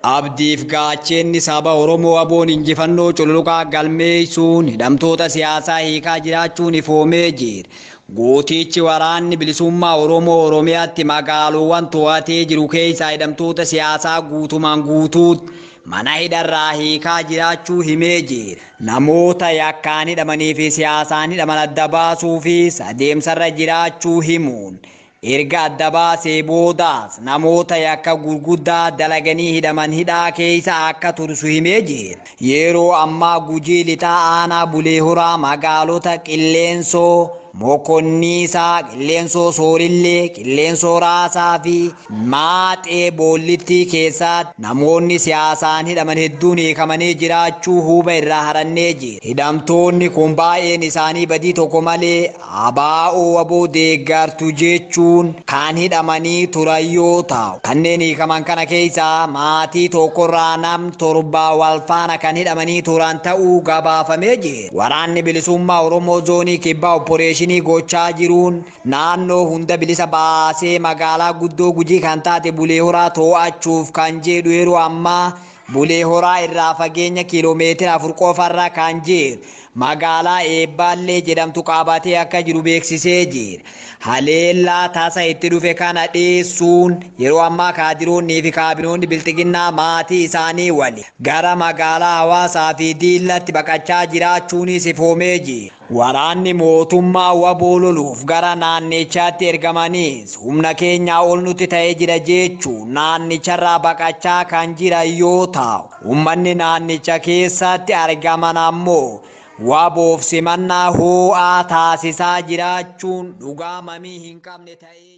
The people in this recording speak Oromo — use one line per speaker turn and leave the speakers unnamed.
Abdiif gaachenni saba Oromoo aboon injifannoo cululuqaa galmeessuun hidhamtoota siyaasaa hiikaa jiraachuun ifoomee jira. Gootichi waraanni bilisummaa Oromoo Oromiyaatti magaaloowwan to'atee jiru keessaa hidhamtoota siyaasaa guutumaan guutuutti mana hidharraa hiikaa jiraachuu himee jira. Namoota yakkaan hidhamanii fi siyaasaan hidhaman adda baasuu fi adeemsarra jiraachuu himuun erga adda baasee boodaas namoota yakka gurguddaa dalaganii hidhaman hidhaa keessa akka tursu himee jira. Yeroo ammaa Gujii lixaa aanaa Bulee Horaa magaalota Qilleensoo, Mokonniisaa, Qilleensoo Soorillee, Qilleensoo Raasaa fi Maaxee Boollitti keessatti namoonni siyaasaan hidhaman hedduun hiikamanii jiraachuu huba irraa harannee jira. Hidhamtoonni kun baay'een isaanii badii tokko malee abaa'oo aboo deeggartu jechuun kan hidhamanii turan yoo ta'u, kanneen hiikaman kana keessaa maatii tokkorraa nam torba wal faana kan hidhamanii turan ta'uu gabaafamee jira. Waraanni bilisummaa Oromoo zoonii kibbaa opereeshinii gochaa jiruun naannoo hunda bilisa baasee magaalaa guddoo Gujii kan taate Bulee Horaa to'achuuf kan jedhu yeroo ammaa Bulee Horaa irraa fageenya kiiloomeetira 4 qofarra kan jiru magaalaa Eebbaallee jedhamtu qabatee akka jiru beeksisee jira. Haleellaa tasa itti dhufe kana dhiyeessuun yeroo ammaa kaadiroonnii fi kaabinoonni bilxiginnaa maatii isaanii wali gara magaalaa Hawaasaa fi Diillatti baqachaa jiraachuunis ifoomee jira. Waraanni mootummaa waboo loluuf gara naannichaatti ergamanis humna keenyaa ol nutti ta'ee jira jechuun naannicharraa baqachaa kan jiran yoo ta'u, uummanni naannicha keessatti argaman ammoo waboof simannaa ho'aa taasisaa jiraachuun dhugaa mamii hin qabne ta'ee